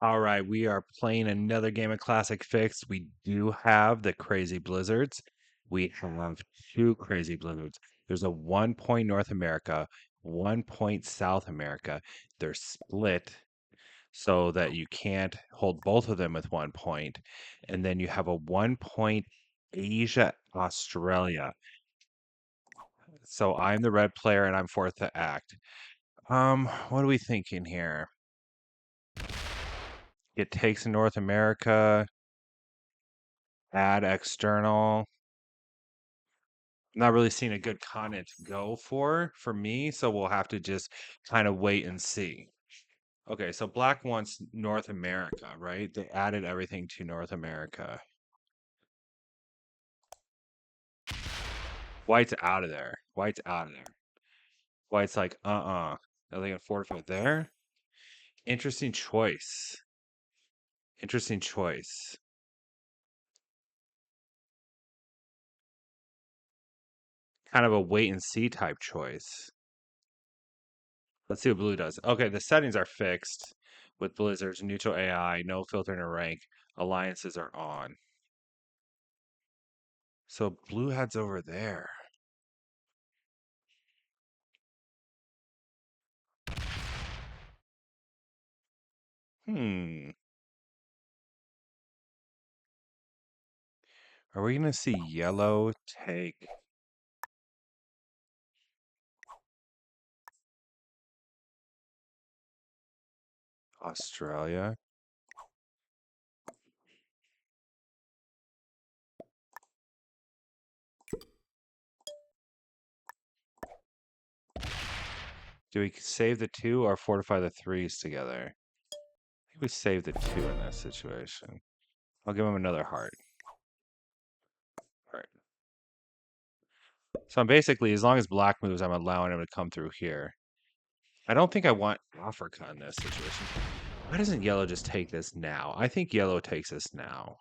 All right, we are playing another game of Classic Fix. We do have the crazy blizzards. We have two crazy blizzards. There's a 1 point North America, 1 point South America. They're split so that you can't hold both of them with 1 point. And then you have a 1 point Asia, Australia. So I'm the red player and I'm fourth to act. What are we thinking here? It takes North America, add external. Not really seeing a good continent to go for me, so we'll have to just kind of wait and see. Okay, so black wants North America, right? They added everything to North America. White's out of there. White's out of there. White's like, Are they gonna fortify there? Interesting choice. Interesting choice. Kind of a wait and see type choice. Let's see what blue does. Okay, the settings are fixed with blizzards, neutral AI, no filter in rank. Alliances are on. So blue heads over there. Hmm. Are we gonna see yellow take Australia? Do we save the two or fortify the threes together? I think we save the two in this situation. I'll give him another heart. All right. So I'm basically, as long as black moves, I'm allowing him to come through here. I don't think I want Africa in this situation. Why doesn't yellow just take this now? I think yellow takes this now.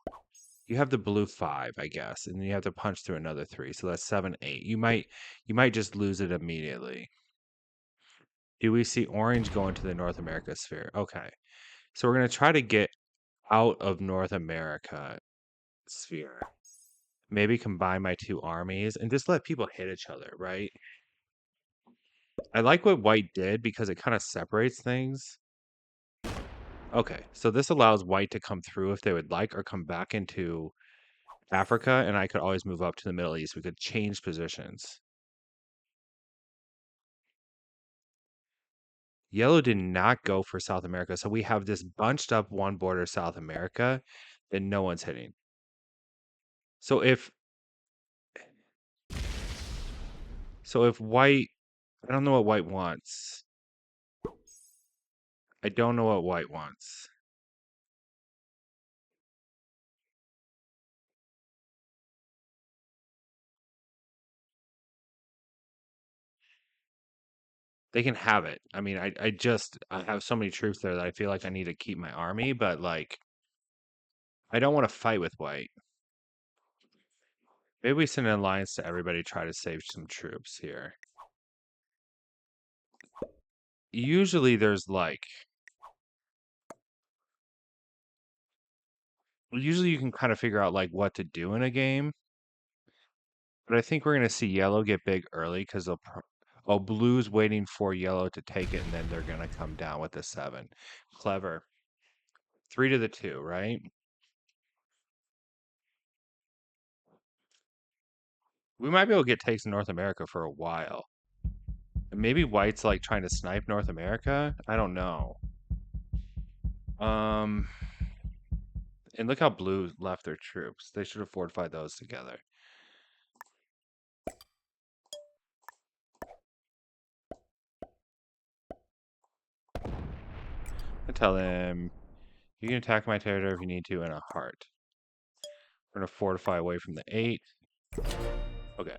You have the blue 5, I guess, and then you have to punch through another 3. So that's 7, 8. You might just lose it immediately. Do we see orange go into the North America sphere? Okay. So we're going to try to get out of North America sphere. Maybe combine my two armies and just let people hit each other, right? I like what white did because it kind of separates things. Okay, so this allows white to come through if they would like or come back into Africa, and I could always move up to the Middle East. We could change positions. Yellow did not go for South America, so we have this bunched up one border South America that no one's hitting. So if white, I don't know what white wants. I don't know what white wants. They can have it. I mean, I have so many troops there that I feel like I need to keep my army, but like I don't want to fight with white. Maybe we send an alliance to everybody, try to save some troops here. Usually there's like usually you can kind of figure out like what to do in a game. But I think we're going to see yellow get big early because blue's waiting for yellow to take it, and then they're going to come down with the 7. Clever. 3 to the 2, right? We might be able to get takes in North America for a while. And maybe white's like trying to snipe North America. I don't know. Um, and look how blue left their troops. They should have fortified those together. I tell them, you can attack my territory if you need to in a heart. We're gonna fortify away from the 8. Okay.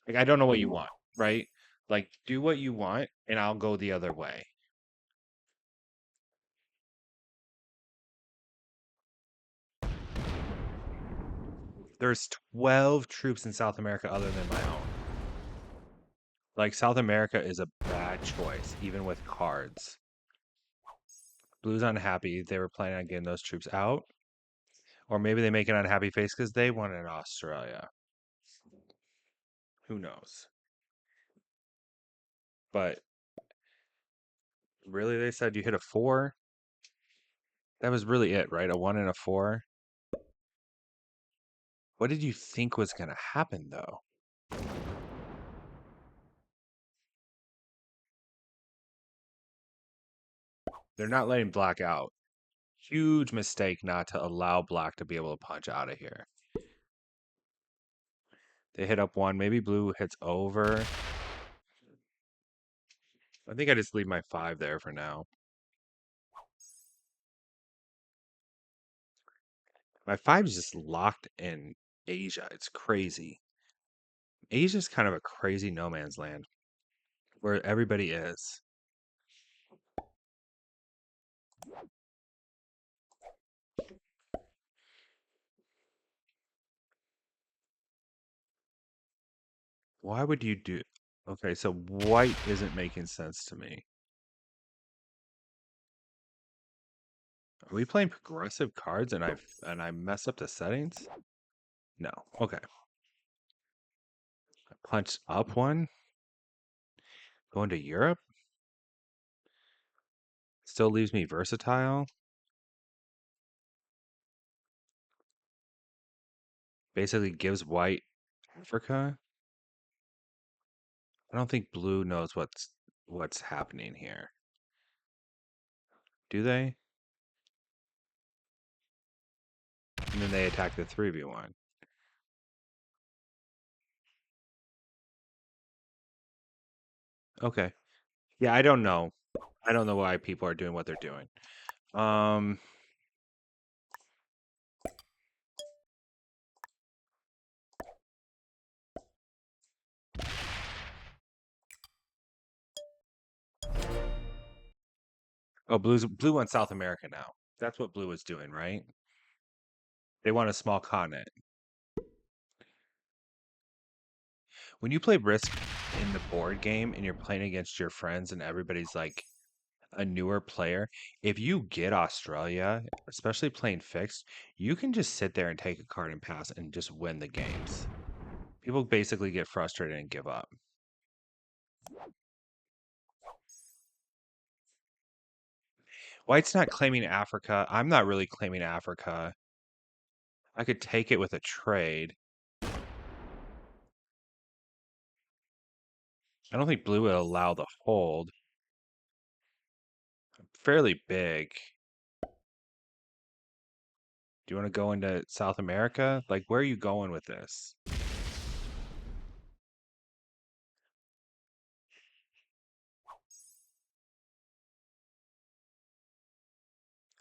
Like I don't know what you want, right? Like do what you want and I'll go the other way. There's 12 troops in South America other than my own. Like South America is a bad choice, even with cards. Blue's unhappy. They were planning on getting those troops out. Or maybe they make an unhappy face because they wanted Australia. Who knows? But really, they said you hit a 4? That was really it, right? A 1 and a 4? What did you think was going to happen, though? They're not letting black out. Huge mistake not to allow black to be able to punch out of here. They hit up 1. Maybe blue hits over. I think I just leave my 5 there for now. My 5 is just locked in Asia. It's crazy. Asia's kind of a crazy no man's land where everybody is. Why would you do? Okay, so white isn't making sense to me. Are we playing progressive cards and I mess up the settings? No. Okay. Punch up 1. Going to Europe still leaves me versatile. Basically gives white Africa. I don't think blue knows what's happening here. Do they? And then they attack the 3v1. Okay. Yeah, I don't know. I don't know why people are doing what they're doing. Um Oh, blue wants South America now. That's what blue is doing, right? They want a small continent. When you play Risk in the board game and you're playing against your friends and everybody's like a newer player, if you get Australia, especially playing fixed, you can just sit there and take a card and pass and just win the games. People basically get frustrated and give up. White's not claiming Africa. I'm not really claiming Africa. I could take it with a trade. I don't think blue would allow the hold. Fairly big. Do you want to go into South America? Like, where are you going with this?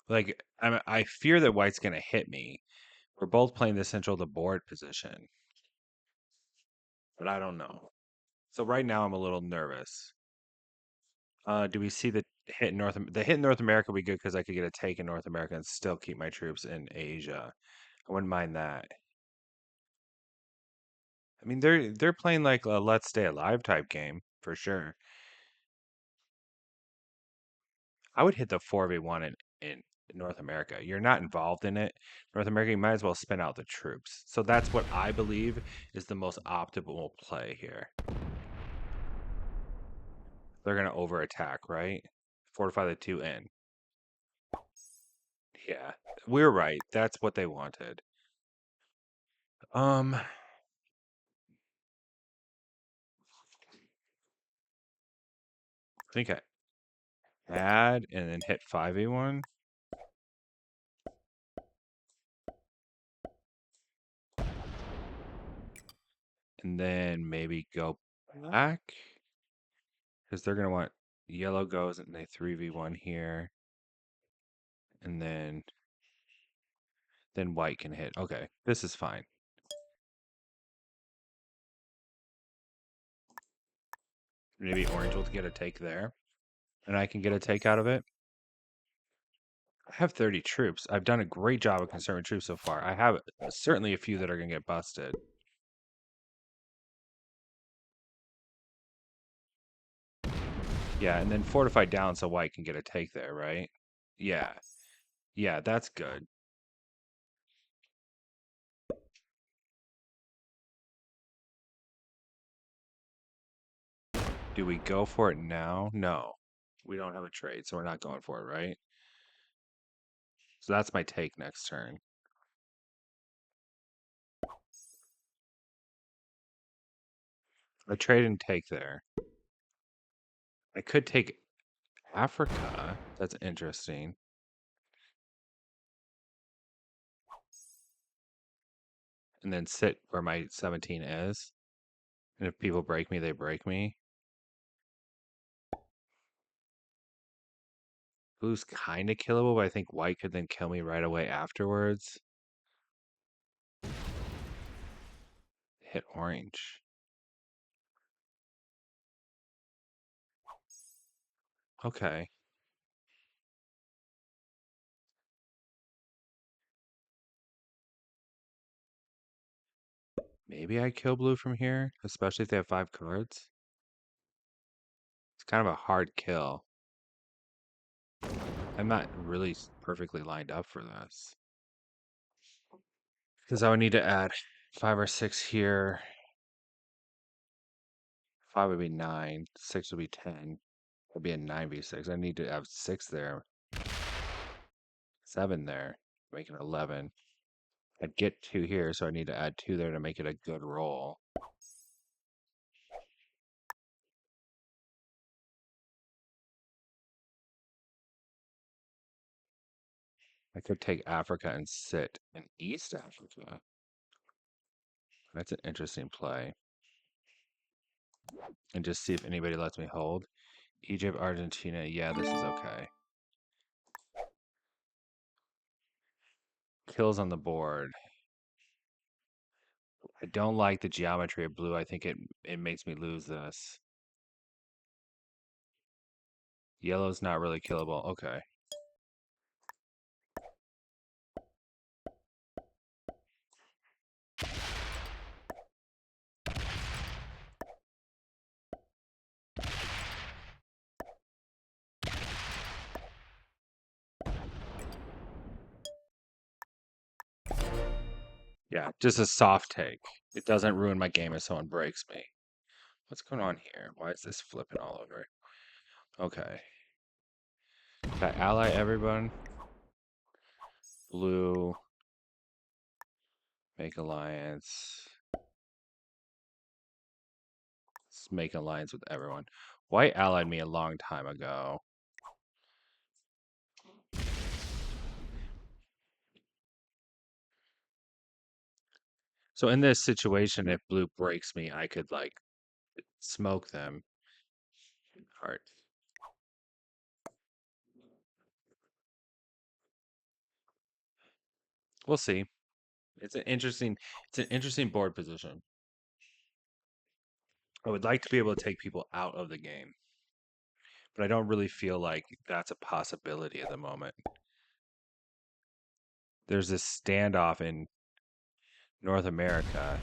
Like, I fear that white's going to hit me. We're both playing the central of the board position, but I don't know. So right now I'm a little nervous. Do we see the the hit in North America would be good because I could get a take in North America and still keep my troops in Asia. I wouldn't mind that. I mean, they're playing like a Let's Stay Alive type game for sure. I would hit the 4v1 in North America. You're not involved in it. North America, you might as well spin out the troops. So that's what I believe is the most optimal play here. They're going to over attack, right? Fortify the 2 in. Yeah, we're right. That's what they wanted. I think I add and then hit 5v1. And then maybe go black. Because they're going to want yellow goes and they 3v1 here. And then white can hit. Okay, this is fine. Maybe orange will get a take there. And I can get a take out of it. I have 30 troops. I've done a great job of conserving troops so far. I have certainly a few that are going to get busted. Yeah, and then fortify down so white can get a take there, right? Yeah. Yeah, that's good. Do we go for it now? No. We don't have a trade, so we're not going for it, right? So that's my take next turn. I trade and take there. I could take Africa. That's interesting. And then sit where my 17 is. And if people break me, they break me. Blue's kind of killable, but I think white could then kill me right away afterwards. Hit orange. Okay. Maybe I kill blue from here, especially if they have 5 cards. It's kind of a hard kill. I'm not really perfectly lined up for this. Because I would need to add 5 or 6 here. 5 would be 9. 6 would be 10. It'd be a 9v6. I need to have 6 there. 7 there. Make it 11. I'd get 2 here, so I need to add 2 there to make it a good roll. I could take Africa and sit in East Africa. That's an interesting play. And just see if anybody lets me hold. Egypt, Argentina. Yeah, this is okay. Kills on the board. I don't like the geometry of blue. I think it makes me lose this. Yellow's not really killable. Okay. Yeah, just a soft take. It doesn't ruin my game if someone breaks me. What's going on here? Why is this flipping all over? Okay. Can I ally everyone? Blue. Make alliance. Let's make alliance with everyone. White allied me a long time ago. So in this situation, if blue breaks me, I could like smoke them. Heart. We'll see. It's an interesting board position. I would like to be able to take people out of the game, but I don't really feel like that's a possibility at the moment. There's this standoff in North America,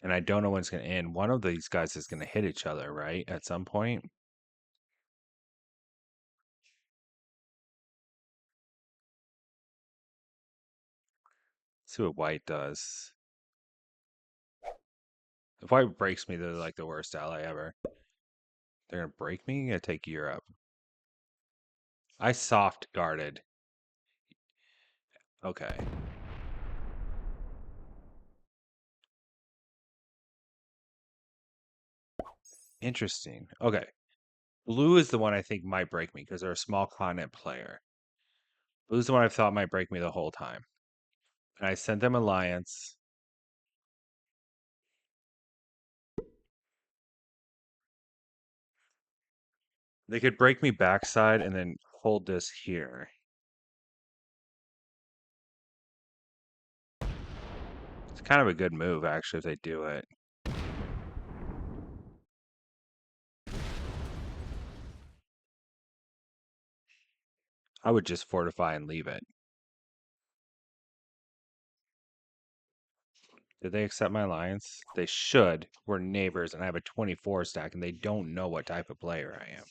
and I don't know when it's going to end. One of these guys is going to hit each other, right? At some point. See what white does. If white breaks me, they're like the worst ally ever. They're going to break me? Gonna take Europe. I soft guarded. Okay. Interesting. Okay. Blue is the one I think might break me because they're a small continent player. Blue's the one I thought might break me the whole time. And I sent them alliance. They could break me backside and then hold this here. It's kind of a good move, actually, if they do it. I would just fortify and leave it. Did they accept my alliance? They should. We're neighbors, and I have a 24 stack, and they don't know what type of player I am.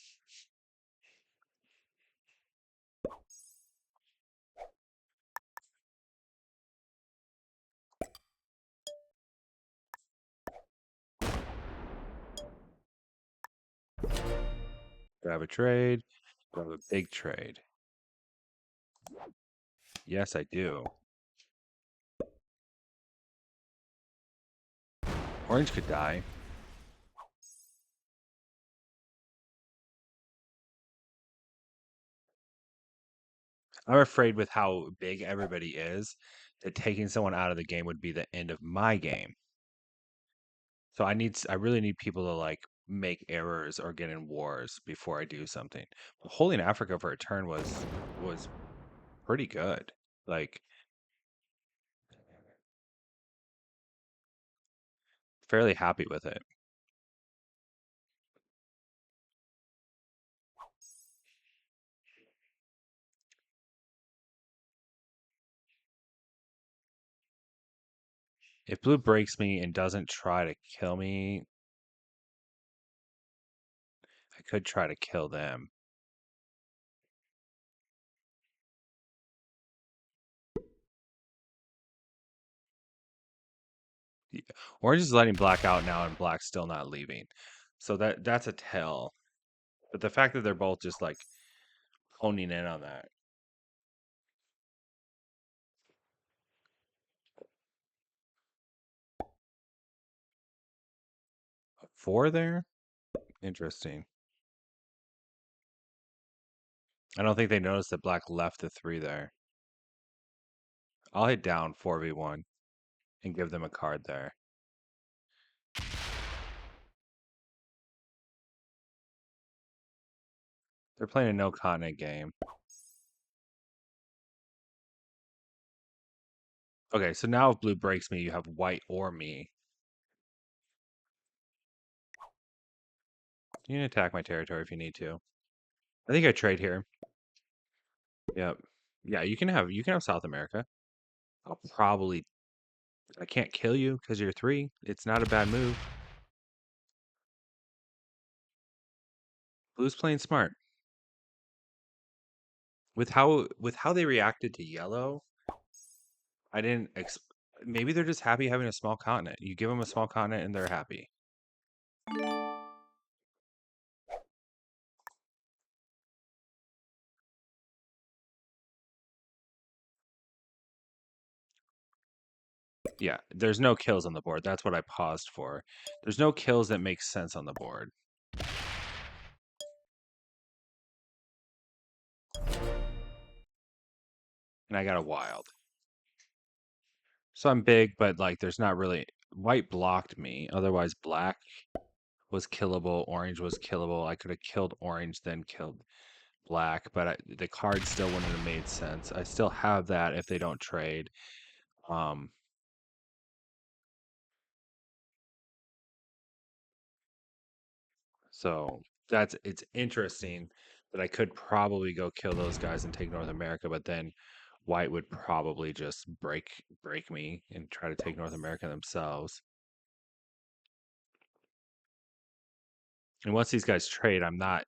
Grab a trade. Grab a big trade. Yes, I do. Orange could die. I'm afraid with how big everybody is, that taking someone out of the game would be the end of my game. So I really need people to like make errors or get in wars before I do something. Holding Africa for a turn was pretty good. Like fairly happy with it. If blue breaks me and doesn't try to kill me, I could try to kill them. Yeah. Orange is letting black out now and black's still not leaving. So that's a tell. But the fact that they're both just like honing in on that. 4 there? Interesting. I don't think they noticed that black left the 3 there. I'll hit down 4v1 and give them a card there. They're playing a no continent game. Okay, so now if blue breaks me, you have white or me. You can attack my territory if you need to. I think I trade here. Yep. Yeah, you can have South America. I'll probably I can't kill you because you're 3. It's not a bad move. Blue's playing smart. With how they reacted to yellow, I didn't maybe they're just happy having a small continent. You give them a small continent and they're happy. Yeah, there's no kills on the board. That's what I paused for. There's no kills that make sense on the board. And I got a wild. So I'm big, but like there's not really white blocked me. Otherwise black was killable, orange was killable. I could have killed orange then killed black, but the card still wouldn't have made sense. I still have that if they don't trade. Um So it's interesting that I could probably go kill those guys and take North America, but then White would probably just break me and try to take North America themselves. And once these guys trade, I'm not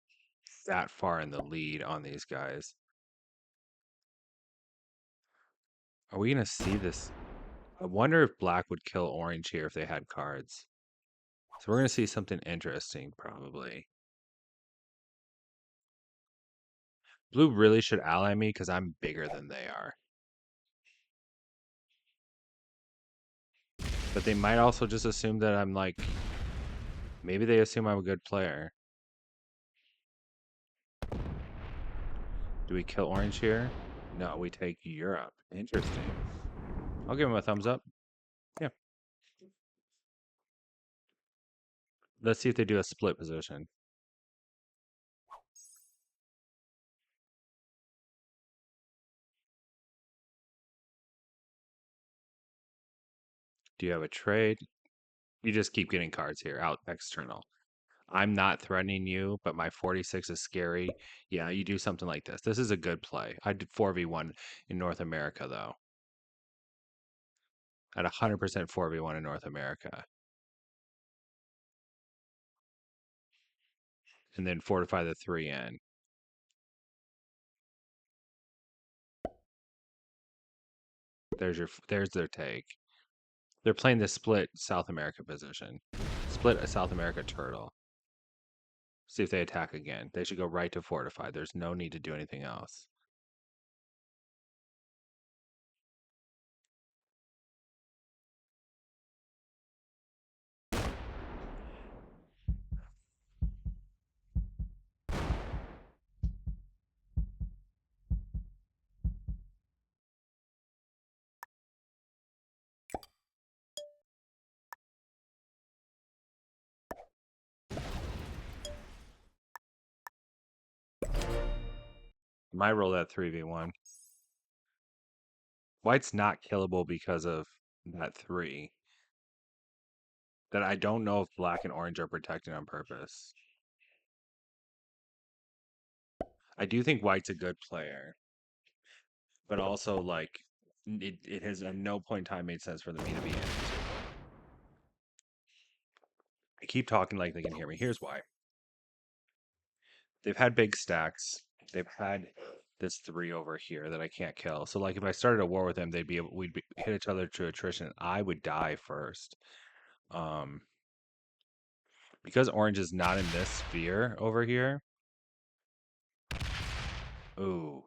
that far in the lead on these guys. Are we gonna see this? I wonder if Black would kill Orange here if they had cards. So we're gonna see something interesting probably. Blue really should ally me because I'm bigger than they are. But they might also just assume that I'm like, maybe they assume I'm a good player. Do we kill Orange here? No, we take Europe. Interesting. I'll give him a thumbs up. Yeah. Let's see if they do a split position. Do you have a trade? You just keep getting cards here, out external. I'm not threatening you, but my 46 is scary. Yeah, you do something like this. This is a good play. I did 4v1 in North America, though. At 100% 4v1 in North America. And then fortify the 3 in. There's their take. They're playing the split South America position. Split a South America turtle. See if they attack again. They should go right to fortify. There's no need to do anything else. Might roll that 3v1. White's not killable because of that 3. That I don't know if black and orange are protecting on purpose. I do think white's a good player. But also, like, it has at no point in time made sense for the me to be in. I keep talking like they can hear me. Here's why. They've had big stacks. They've had this 3 over here that I can't kill. So, like, if I started a war with them, we'd hit each other to attrition. I would die first. Because orange is not in this sphere over here. Ooh.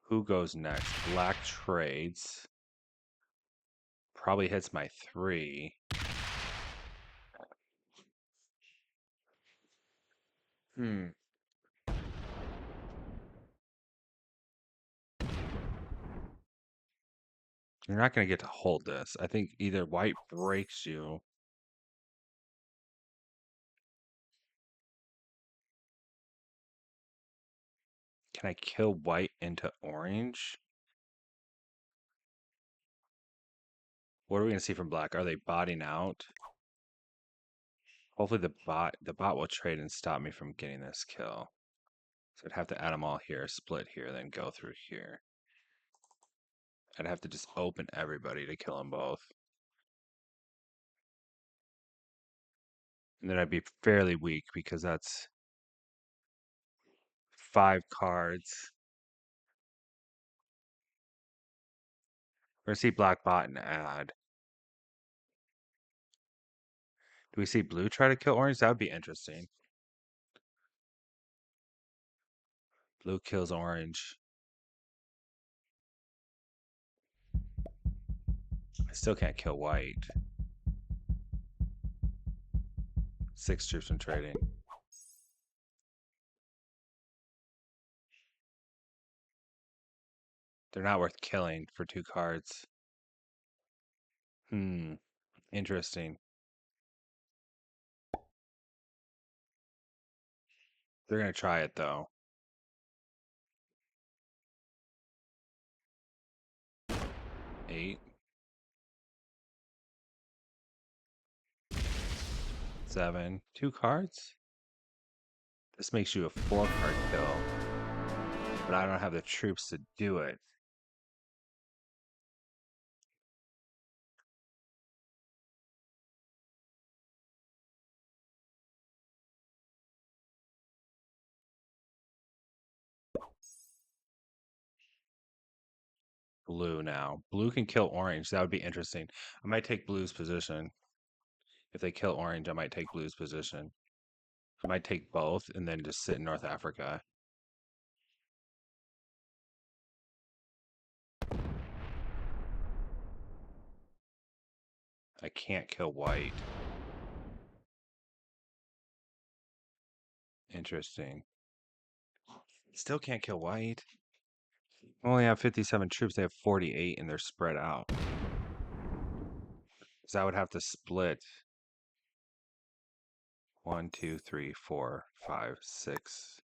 Who goes next? Black trades. Probably hits my 3. Hmm. You're not going to get to hold this. I think either white breaks you. Can I kill white into orange? What are we going to see from black? Are they botting out? Hopefully the bot will trade and stop me from getting this kill. So I'd have to add them all here, split here, then go through here. I'd have to just open everybody to kill them both. And then I'd be fairly weak because that's 5 cards. We're going to see black bot and add. Do we see blue try to kill orange? That would be interesting. Blue kills orange. I still can't kill white. 6 troops from trading. They're not worth killing for 2 cards. Interesting. They're going to try it, though. 8. 7. 2 cards? This makes you a 4-card kill. But I don't have the troops to do it. Blue now. Blue can kill orange. That would be interesting. I might take blue's position. If they kill orange, I might take blue's position. I might take both and then just sit in North Africa. I can't kill white. Interesting. Still can't kill white. I only have 57 troops. They have 48 and they're spread out. So I would have to split 1, 2, 3, 4, 5, 6.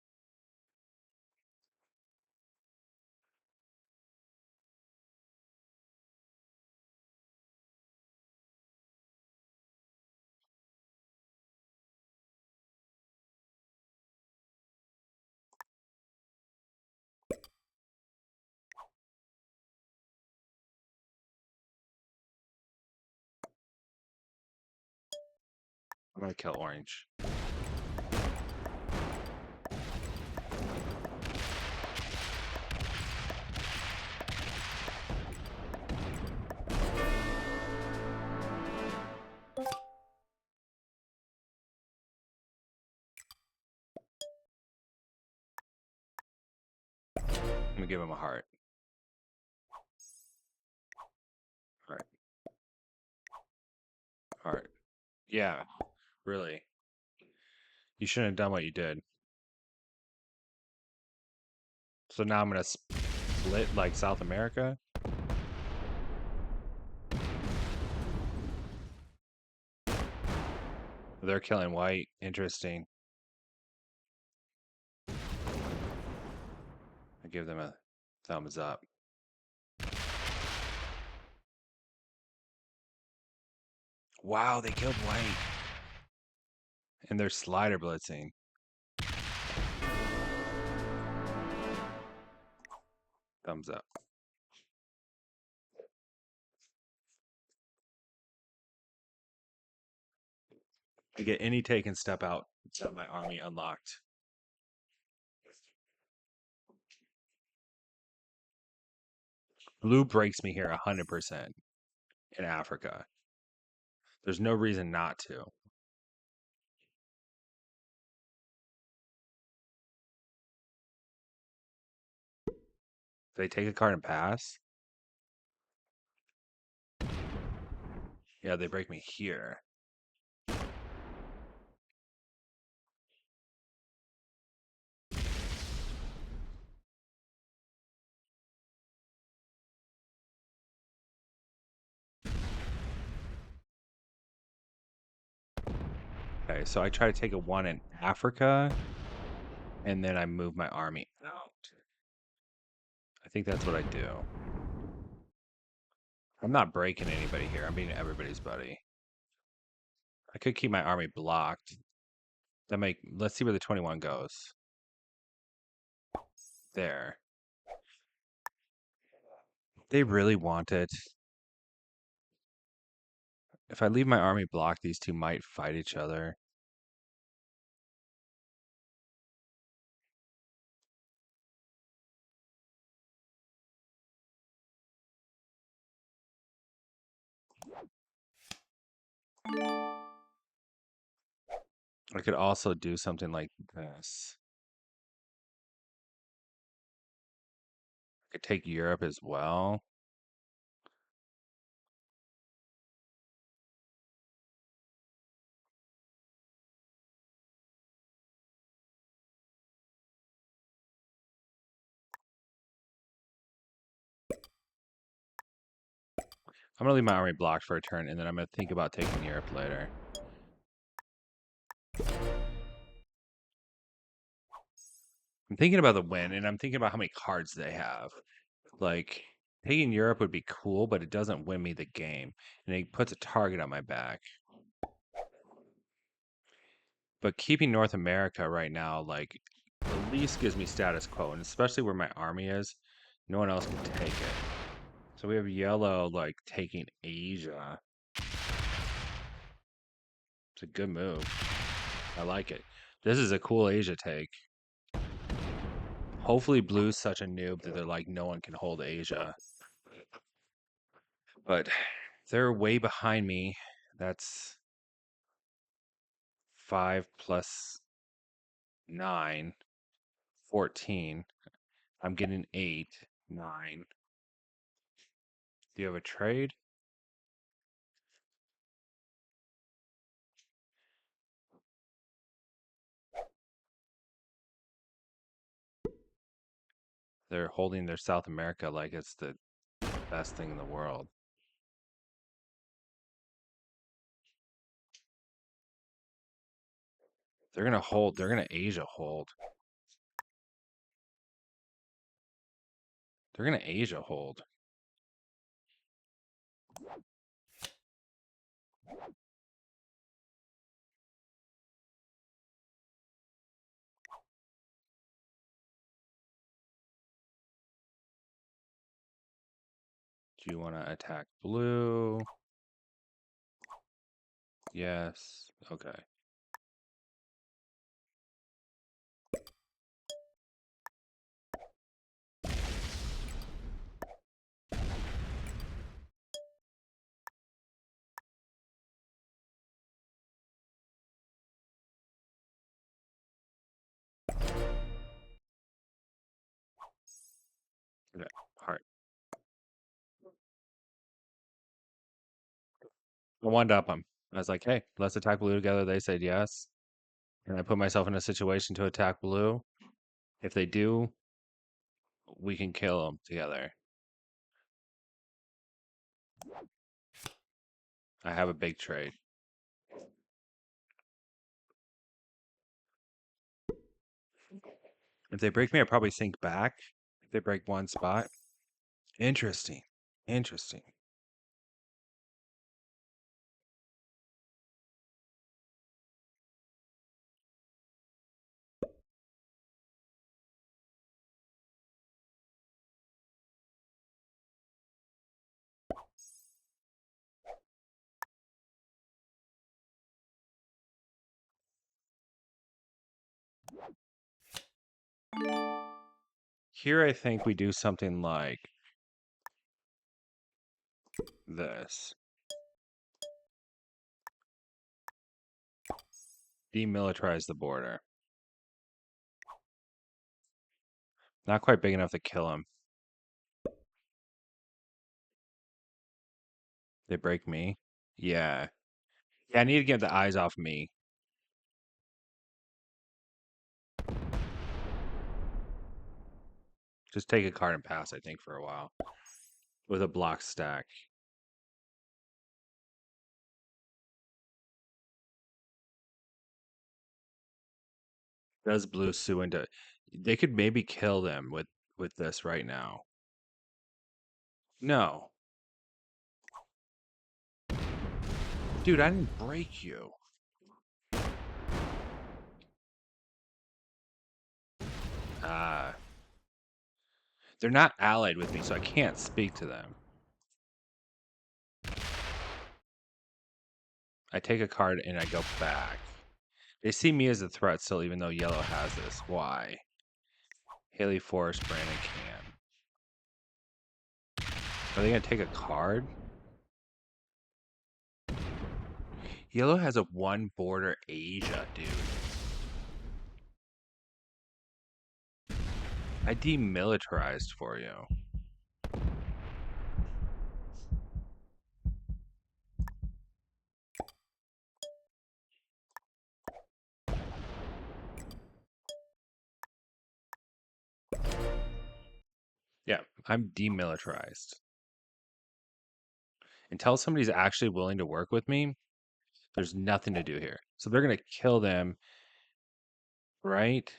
I'm gonna kill orange. me give him a heart. Heart. Heart. Yeah, really. You shouldn't have done what you did. So now I'm gonna split like South America. They're killing white. Interesting. I give them a thumbs up. Wow, they killed white. And they're slider blitzing. Thumbs up. I get any take and step out. Set my army unlocked. Blue breaks me here 100% in Africa. There's no reason not to. They take a card and pass? Yeah, they break me here. Okay, so I try to take a 1 in Africa, and then I move my army out. I think that's what I do. I'm not breaking anybody here. I'm being everybody's buddy. I could keep my army blocked. Let's see where the 21 goes. There. They really want it. If I leave my army blocked, these two might fight each other. I could also do something like this. I could take Europe as well. I'm going to leave my army blocked for a turn, and then I'm going to think about taking Europe later. I'm thinking about the win, and I'm thinking about how many cards they have. Like, taking Europe would be cool, but it doesn't win me the game. And it puts a target on my back. But keeping North America right now, like, at least gives me status quo. And especially where my army is, no one else can take it. So we have yellow, like, taking Asia. It's a good move. I like it. This is a cool Asia take. Hopefully blue's such a noob that they're like, no one can hold Asia. But they're way behind me. That's 5 plus 9, 14. I'm getting 8, 9. Do you have a trade? They're holding their South America like it's the best thing in the world. They're going to hold. They're going to Asia hold. They're going to Asia hold. Do you want to attack blue? Yes. Okay. Yeah, heart. I wound up them. I was like, hey, let's attack blue together. They said yes. And I put myself in a situation to attack blue. If they do, we can kill them together. I have a big trade. If they break me, I probably sink back. If they break one spot. Interesting. Interesting. Here, I think we do something like this. Demilitarize the border. Not quite big enough to kill him. They break me. Yeah. Yeah, I need to get the eyes off me. Just take a card and pass, I think, for a while. With a block stack. Does blue sue into... They could maybe kill them with this right now. No. Dude, I didn't break you. Ah. They're not allied with me, so I can't speak to them. I take a card and I go back. They see me as a threat still, even though yellow has this. Why? Haley Forrest, Brandon Can. Are they going to take a card? Yellow has a one border Asia, dude. I demilitarized for you. Yeah, I'm demilitarized. Until somebody's actually willing to work with me, there's nothing to do here. So they're going to kill them, right?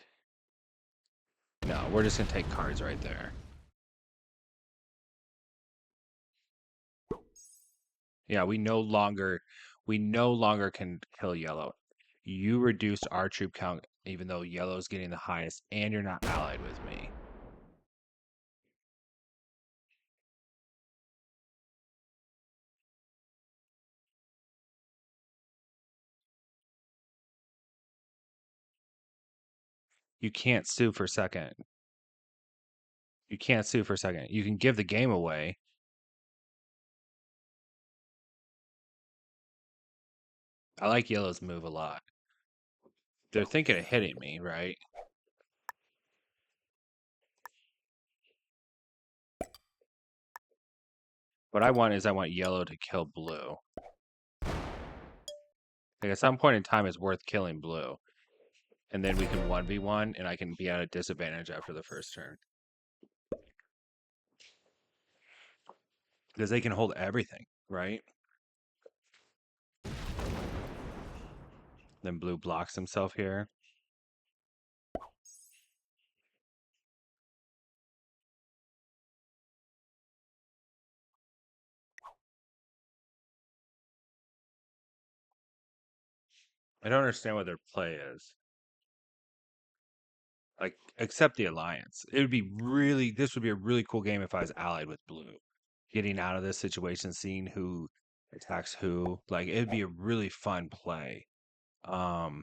No, we're just going to take cards right there. Yeah, we no longer can kill yellow. You reduced our troop count even though yellow's getting the highest and you're not allied with me. You can't sue for second. You can't sue for second. You can give the game away. I like yellow's move a lot. They're thinking of hitting me, right? What I want is I want yellow to kill blue. Like at some point in time, it's worth killing blue. And then we can 1v1 and I can be at a disadvantage after the first turn. Because they can hold everything, right? Then blue blocks himself here. I don't understand what their play is. Like, accept the alliance. It would be really, this would be a really cool game if I was allied with blue. Getting out of this situation, seeing who attacks who. Like, it'd be a really fun play. Okay,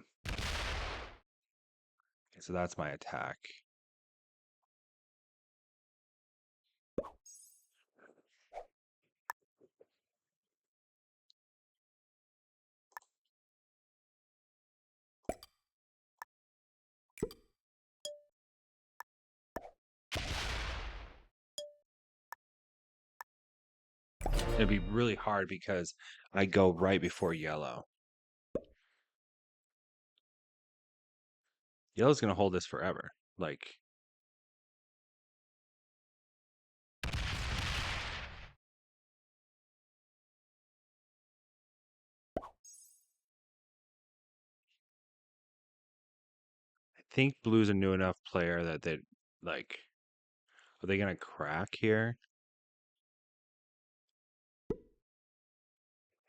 so that's my attack. It'd be really hard because I go right before yellow. Yellow's gonna hold this forever. Like, I think blue's a new enough player that they like. Are they gonna crack here?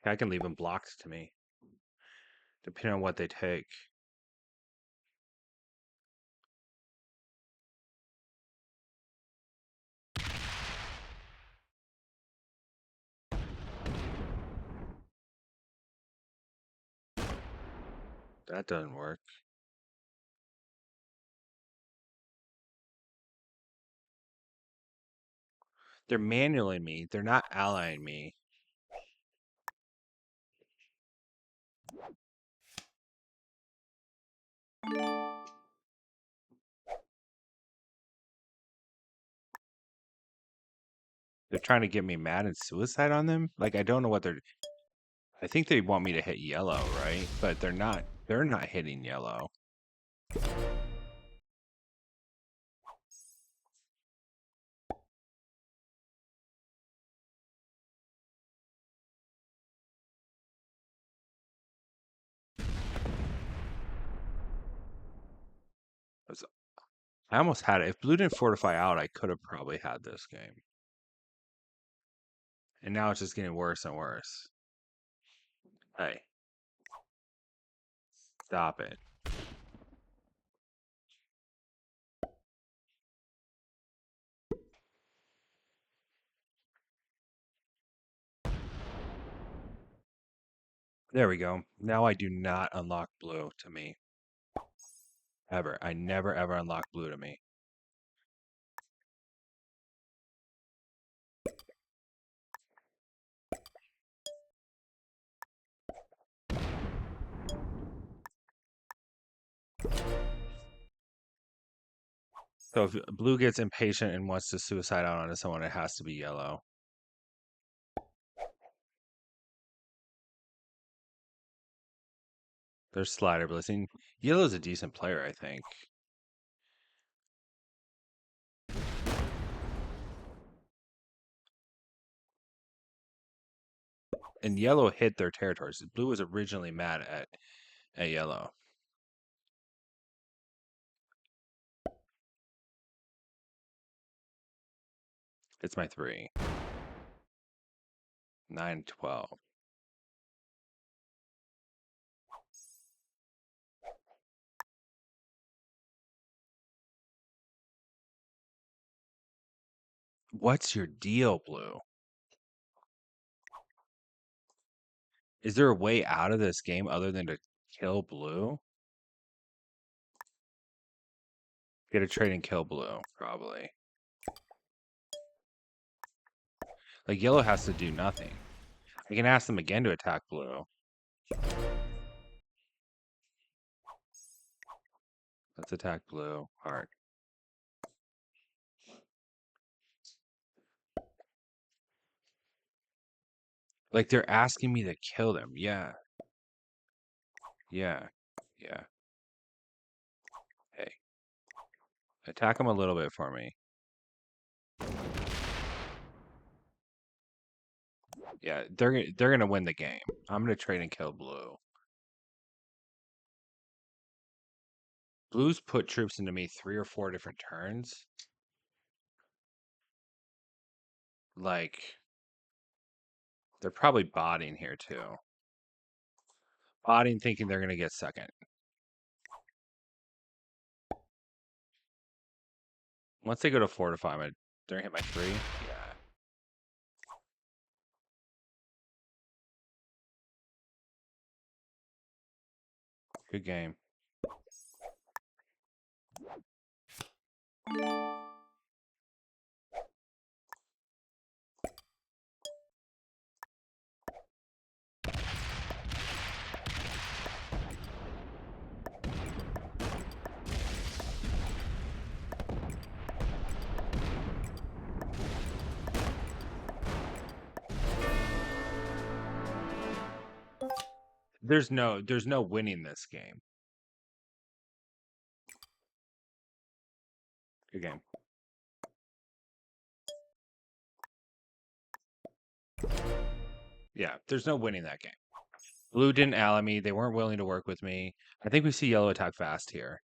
I can leave them blocked to me, depending on what they take. That doesn't work. They're manualing me. They're not allying me. They're trying to get me mad and suicide on them. Like, I don't know what they're. I think they want me to hit yellow, right? But they're not. They're not hitting yellow. I almost had it. If blue didn't fortify out, I could have probably had this game. And now it's just getting worse and worse. Hey. Stop it. There we go. Now I do not unlock blue to me. Ever. I never ever unlock blue to me. So if blue gets impatient and wants to suicide out onto someone, it has to be yellow. There's slider blitzing. Yellow's a decent player, I think. And yellow hit their territories. Blue was originally mad at yellow. It's my 3. 9, 12. What's your deal, blue? Is there a way out of this game other than to kill blue? Get a trade and kill blue, probably. Like, yellow has to do nothing. I can ask them again to attack blue. Let's attack blue. Heart. Like, they're asking me to kill them. Yeah. Yeah. Yeah. Hey. Attack them a little bit for me. Yeah, they're gonna win the game. I'm gonna trade and kill blue. Blue's put troops into me 3 or 4 different turns. Like, they're probably botting here too. Botting thinking they're gonna get second. Once they go to fortify, they're gonna hit my 3. Yeah. Good game. there's no winning this game. Good game. Yeah, there's no winning that game. Blue didn't ally me. They weren't willing to work with me. I think we see yellow attack fast here.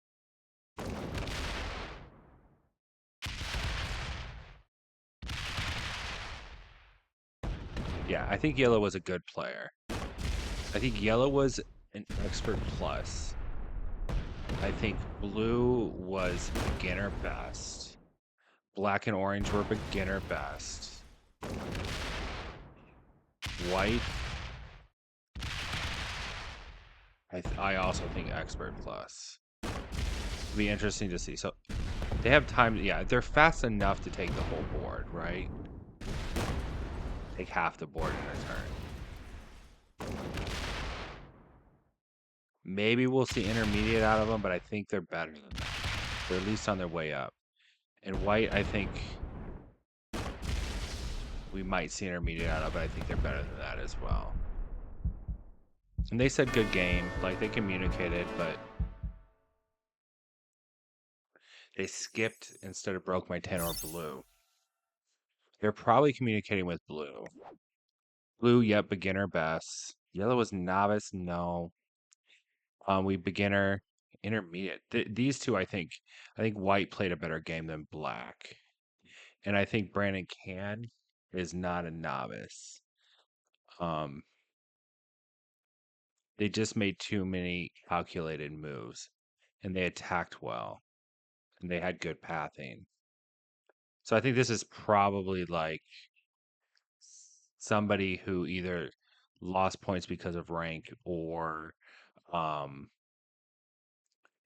Yeah, I think yellow was a good player. I think yellow was an expert plus. I think blue was beginner best. Black and orange were beginner best. White, I also think expert plus. It'll be interesting to see. So they have time. Yeah, they're fast enough to take the whole board, right? Take half the board in a turn. Maybe we'll see intermediate out of them, but I think they're better than that. They're at least on their way up. And white, I think we might see intermediate out of, but I think they're better than that as well. And they said good game, like they communicated, but they skipped instead of broke my 10 or blue. They're probably communicating with blue. Blue, yep, beginner best. Yellow was novice, no. We beginner, intermediate. These two, I think white played a better game than black, and I think Brandon Can is not a novice. Um, they just made too many calculated moves, and they attacked well, and they had good pathing. So I think this is probably like somebody who either lost points because of rank or um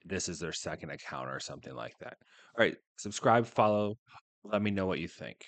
this is their second account or something like that. All right, subscribe, follow, let me know what you think.